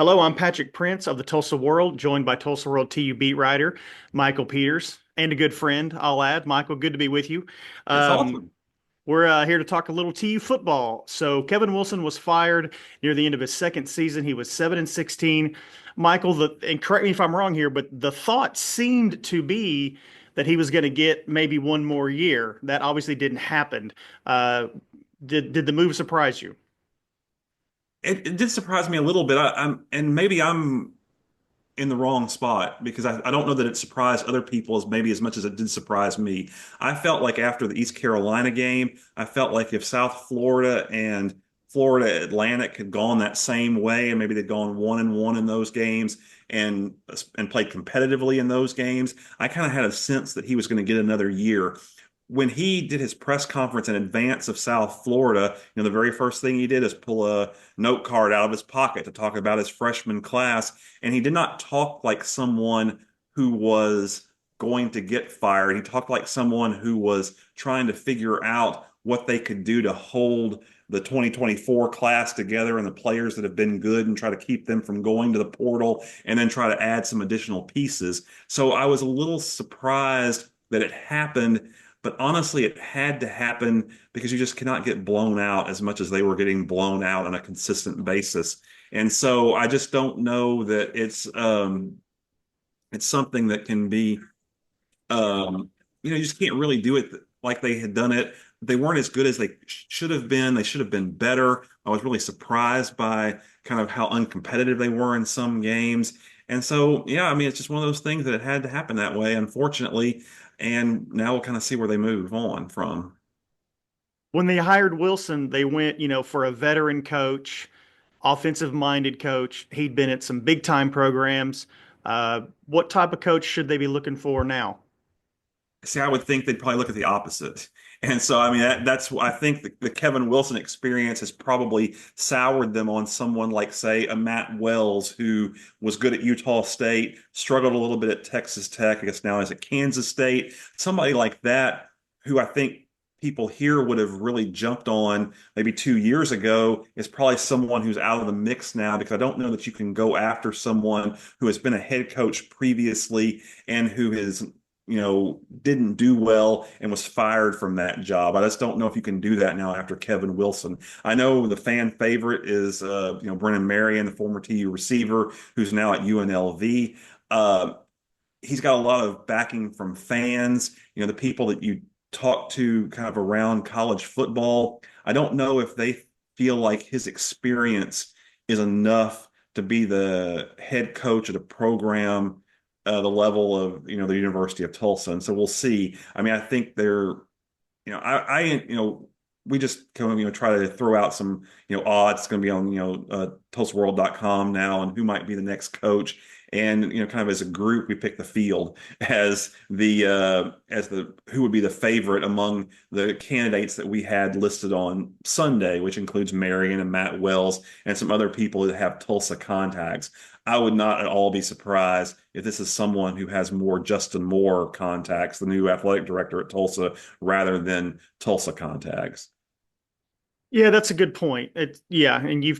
Hello, I'm Patrick Prince of the Tulsa World, joined by Tulsa World TU beat writer Michael Peters and a good friend, I'll add. Michael, good to be with you. It's Um, awesome. we're here to talk a little TU football. So Kevin Wilson was fired near the end of his second season. He was 7-16. Michael, and correct me if I'm wrong here, but the thought seemed to be that he was going to get maybe one more year. That obviously didn't happen. Uh, did the move surprise you? It did surprise me a little bit. And maybe I'm in the wrong spot because I don't know that it surprised other people as maybe as much as it did surprise me. I felt like after the East Carolina game, I felt like if South Florida and Florida Atlantic had gone that same way and maybe they'd gone 1-1 in those games and played competitively in those games, I kind of had a sense that he was going to get another year. When he did his press conference in advance of South Florida, the very first thing he did is pull a note card out of his pocket to talk about his freshman class. And he did not talk like someone who was going to get fired. He talked like someone who was trying to figure out what they could do to hold the 2024 class together and the players that have been good and try to keep them from going to the portal and then try to add some additional pieces. So I was a little surprised that it happened, but honestly, it had to happen because you just cannot get blown out as much as they were getting blown out on a consistent basis. And so I just don't know that it's something that can be you just can't really do it like they had done it. They weren't as good as they should have been. They should have been better. I was really surprised by kind of how uncompetitive they were in some games. And so, yeah, I mean, it's just one of those things that it had to happen that way, unfortunately. And now we'll kind of see where they move on from. When they hired Wilson, they went, for a veteran coach, offensive minded coach. He'd been at some big time programs. What type of coach should they be looking for now? See, I would think they'd probably look at the opposite. And so, I mean, that's I think the Kevin Wilson experience has probably soured them on someone like, say, a Matt Wells, who was good at Utah State, struggled a little bit at Texas Tech, I guess now is at Kansas State. Somebody like that, who I think people here would have really jumped on maybe 2 years ago, is probably someone who's out of the mix now because I don't know that you can go after someone who has been a head coach previously and who has didn't do well and was fired from that job. I just don't know if you can do that now after Kevin Wilson. I know the fan favorite is, Brennan Marion, the former TU receiver, who's now at UNLV. Uh, he's got a lot of backing from fans, the people that you talk to kind of around college football. I don't know if they feel like his experience is enough to be the head coach of the program, the level of, the University of Tulsa. And so we'll see. I mean, I think they're, we just kind of, try to throw out some, odds. It's going to be on, tulsaworld.com now and who might be the next coach. And, kind of as a group, we pick the field as the who would be the favorite among the candidates that we had listed on Sunday, which includes Marion and Matt Wells and some other people that have Tulsa contacts. I would not at all be surprised if this is someone who has more Justin Moore contacts, the new athletic director at Tulsa, rather than Tulsa contacts. Yeah, that's a good point. Yeah, and you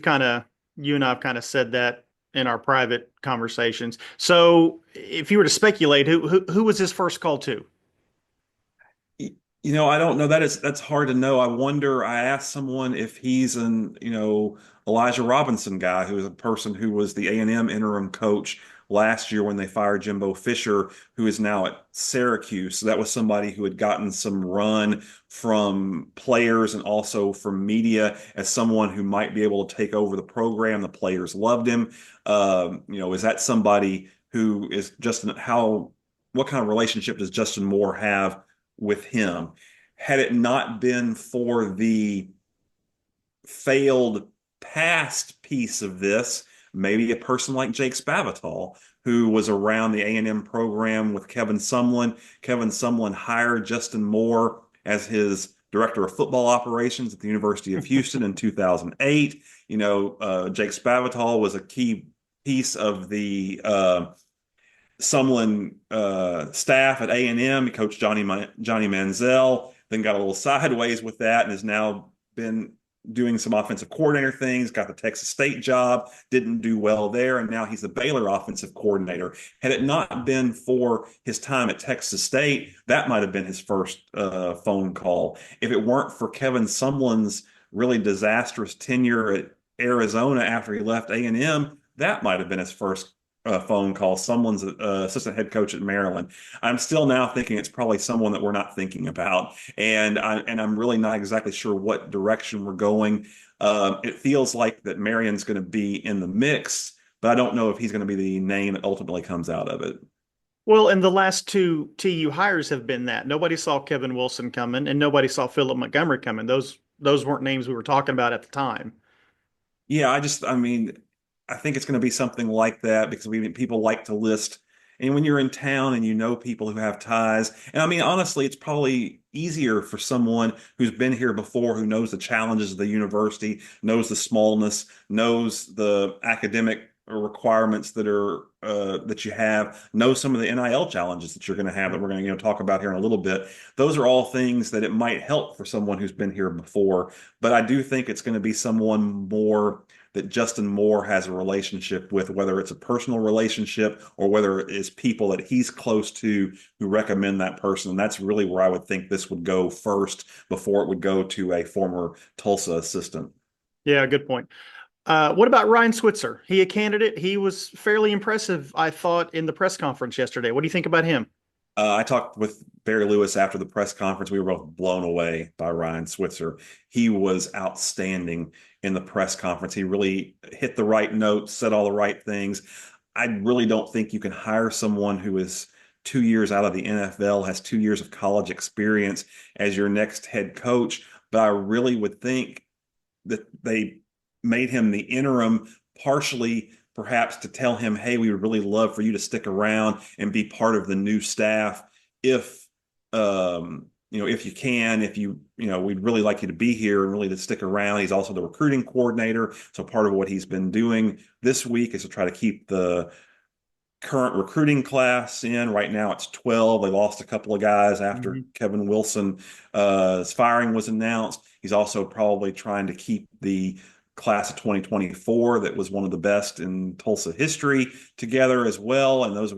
and I've kind of said that in our private conversations. So, if you were to speculate, who was his first call to? I don't know. That's hard to know. I wonder. I asked someone if he's an, Elijah Robinson guy, who is a person who was the A&M interim coach last year when they fired Jimbo Fisher, who is now at Syracuse. So that was somebody who had gotten some run from players and also from media as someone who might be able to take over the program. The players loved him. Is that somebody who is Justin? What kind of relationship does Justin Moore have with him? Had it not been for the failed past piece of this, maybe a person like Jake Spavital, who was around the A&M program with Kevin Sumlin. Kevin Sumlin hired Justin Moore as his director of football operations at the University of Houston in 2008. Jake Spavital was a key piece of the Sumlin staff at A&M. He coached Johnny Manziel, then got a little sideways with that and has now been doing some offensive coordinator things, got the Texas State job, didn't do well there, and now he's the Baylor offensive coordinator. Had it not been for his time at Texas State, that might have been his first phone call. If it weren't for Kevin Sumlin's really disastrous tenure at Arizona after he left A&M, that might have been his first phone call. Someone's assistant head coach at Maryland. I'm still now thinking it's probably someone that we're not thinking about, and I'm really not exactly sure what direction we're going. It feels like that Marion's going to be in the mix, but I don't know if he's going to be the name that ultimately comes out of it. Well, and the last two TU hires have been that. Nobody saw Kevin Wilson coming, and nobody saw Philip Montgomery coming. Those weren't names we were talking about at the time. Yeah, I mean, I think it's going to be something like that because people like to list. And when you're in town and you know people who have ties, and I mean, honestly, it's probably easier for someone who's been here before, who knows the challenges of the university, knows the smallness, knows the academic requirements that you have, knows some of the NIL challenges that you're going to have that we're going to talk about here in a little bit. Those are all things that it might help for someone who's been here before. But I do think it's going to be someone more that Justin Moore has a relationship with, whether it's a personal relationship or whether it is people that he's close to who recommend that person. And that's really where I would think this would go first before it would go to a former Tulsa assistant. Yeah, good point. What about Ryan Switzer? He a candidate? He was fairly impressive, I thought, in the press conference yesterday. What do you think about him? I talked with Barry Lewis after the press conference. We were both blown away by Ryan Switzer. He was outstanding in the press conference. He really hit the right notes, said all the right things. I really don't think you can hire someone who is 2 years out of the NFL, has 2 years of college experience as your next head coach. But I really would think that they made him the interim partially perhaps to tell him, hey, we would really love for you to stick around and be part of the new staff if if you can, if we'd really like you to be here and really to stick around. He's also the recruiting coordinator. So part of what he's been doing this week is to try to keep the current recruiting class in. Right now it's 12. They lost a couple of guys after Kevin Wilson's firing was announced. He's also probably trying to keep the class of 2024 that was one of the best in Tulsa history together as well. And those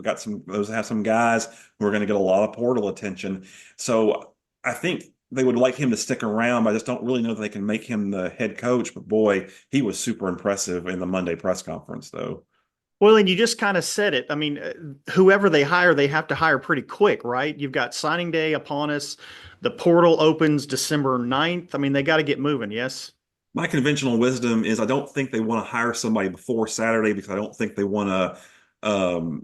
have some guys who are going to get a lot of portal attention. So I think they would like him to stick around, but I just don't really know that they can make him the head coach. But boy, he was super impressive in the Monday press conference, though. Well, and you just kind of said it. I mean, whoever they hire, they have to hire pretty quick, right? You've got signing day upon us. The portal opens December 9th. I mean, they got to get moving, yes? My conventional wisdom is I don't think they want to hire somebody before Saturday because I don't think they want to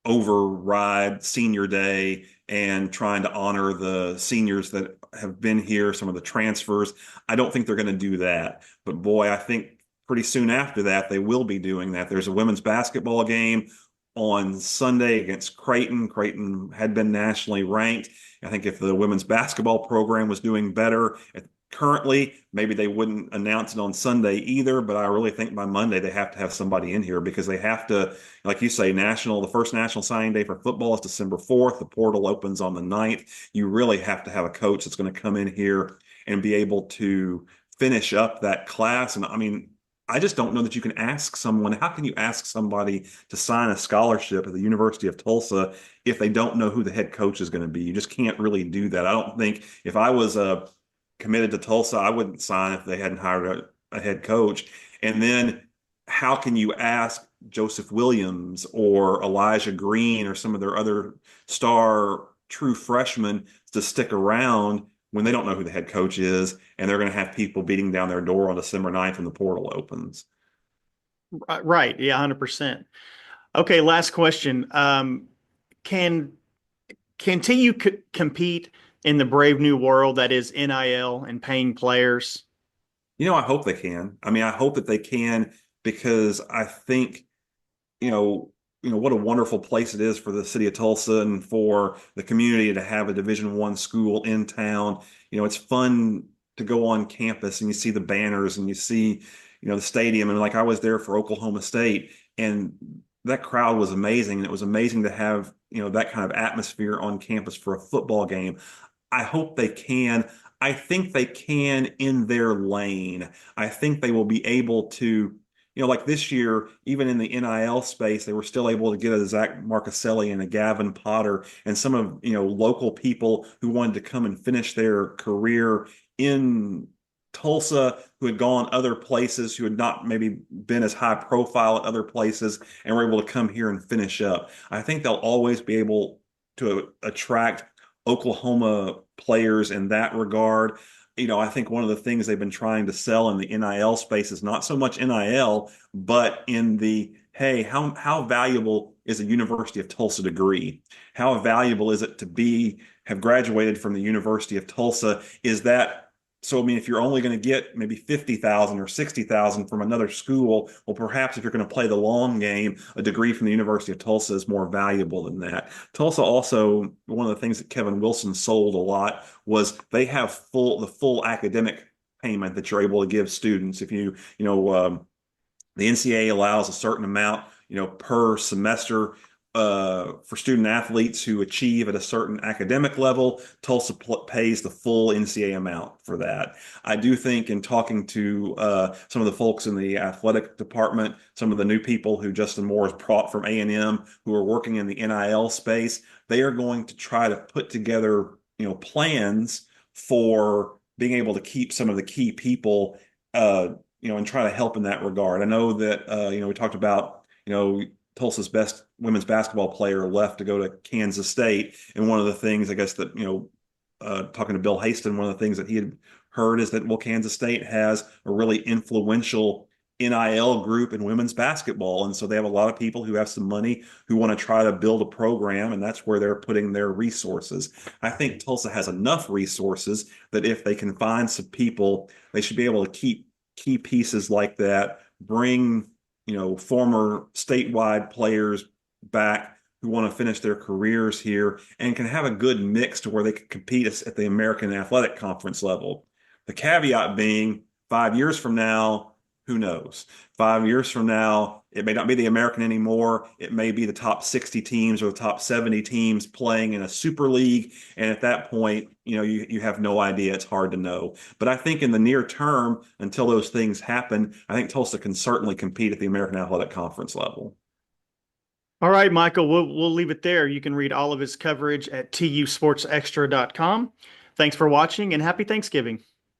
override senior day and trying to honor the seniors that have been here, some of the transfers. I don't think they're going to do that. But boy, I think pretty soon after that, they will be doing that. There's a women's basketball game on Sunday against Creighton. Creighton had been nationally ranked. I think if the women's basketball program was doing better currently, maybe they wouldn't announce it on Sunday either, but I really think by Monday they have to have somebody in here because they have to, like you say, the first national signing day for football is December 4th. The portal opens on the 9th. You really have to have a coach that's going to come in here and be able to finish up that class. And I mean, I just don't know that you can ask someone, how can you ask somebody to sign a scholarship at the University of Tulsa if they don't know who the head coach is going to be? You just can't really do that. I don't think if I was committed to Tulsa, I wouldn't sign if they hadn't hired a head coach. And then how can you ask Joseph Williams or Elijah Green or some of their other star true freshmen to stick around when they don't know who the head coach is and they're going to have people beating down their door on December 9th when the portal opens? Right. Yeah, 100%. Okay, last question. Can TU compete in the brave new world that is NIL and paying players? I hope they can. I mean, I hope that they can because I think, what a wonderful place it is for the city of Tulsa and for the community to have a Division I school in town. It's fun to go on campus and you see the banners and you see, the stadium. And like I was there for Oklahoma State and that crowd was amazing. And it was amazing to have, that kind of atmosphere on campus for a football game. I hope they can. I think they can in their lane. I think they will be able to, like this year, even in the NIL space, they were still able to get a Zach Marcaselli and a Gavin Potter and some of, local people who wanted to come and finish their career in Tulsa, who had gone other places, who had not maybe been as high profile at other places, and were able to come here and finish up. I think they'll always be able to attract Oklahoma players in that regard. I think one of the things they've been trying to sell in the NIL space is not so much NIL, but in the, hey, how valuable is a University of Tulsa degree? How valuable is it to have graduated from the University of Tulsa? Is that so? I mean, if you're only going to get maybe 50,000 or 60,000 from another school, well, perhaps if you're going to play the long game, a degree from the University of Tulsa is more valuable than that. Tulsa also, one of the things that Kevin Wilson sold a lot was they have the full academic payment that you're able to give students. If the NCAA allows a certain amount, per semester for student athletes who achieve at a certain academic level. Tulsa pays the full NCAA amount for that. I do think in talking to some of the folks in the athletic department, some of the new people who Justin Moore has brought from A&M who are working in the NIL space, they are going to try to put together, plans for being able to keep some of the key people, and try to help in that regard. I know that, we talked about, Tulsa's best women's basketball player left to go to Kansas State. And one of the things, I guess, that, talking to Bill Haston, one of the things that he had heard is that, well, Kansas State has a really influential NIL group in women's basketball. And so they have a lot of people who have some money who want to try to build a program, and that's where they're putting their resources. I think Tulsa has enough resources that if they can find some people, they should be able to keep key pieces like that, bring, former statewide players back who want to finish their careers here and can have a good mix to where they can compete at the American Athletic Conference level. The caveat being 5 years from now, who knows? 5 years from now, it may not be the American anymore. It may be the top 60 teams or the top 70 teams playing in a super league. And at that point, you have no idea. It's hard to know. But I think in the near term, until those things happen, I think Tulsa can certainly compete at the American Athletic Conference level. All right, Michael, we'll leave it there. You can read all of his coverage at tusportsextra.com. Thanks for watching and happy Thanksgiving.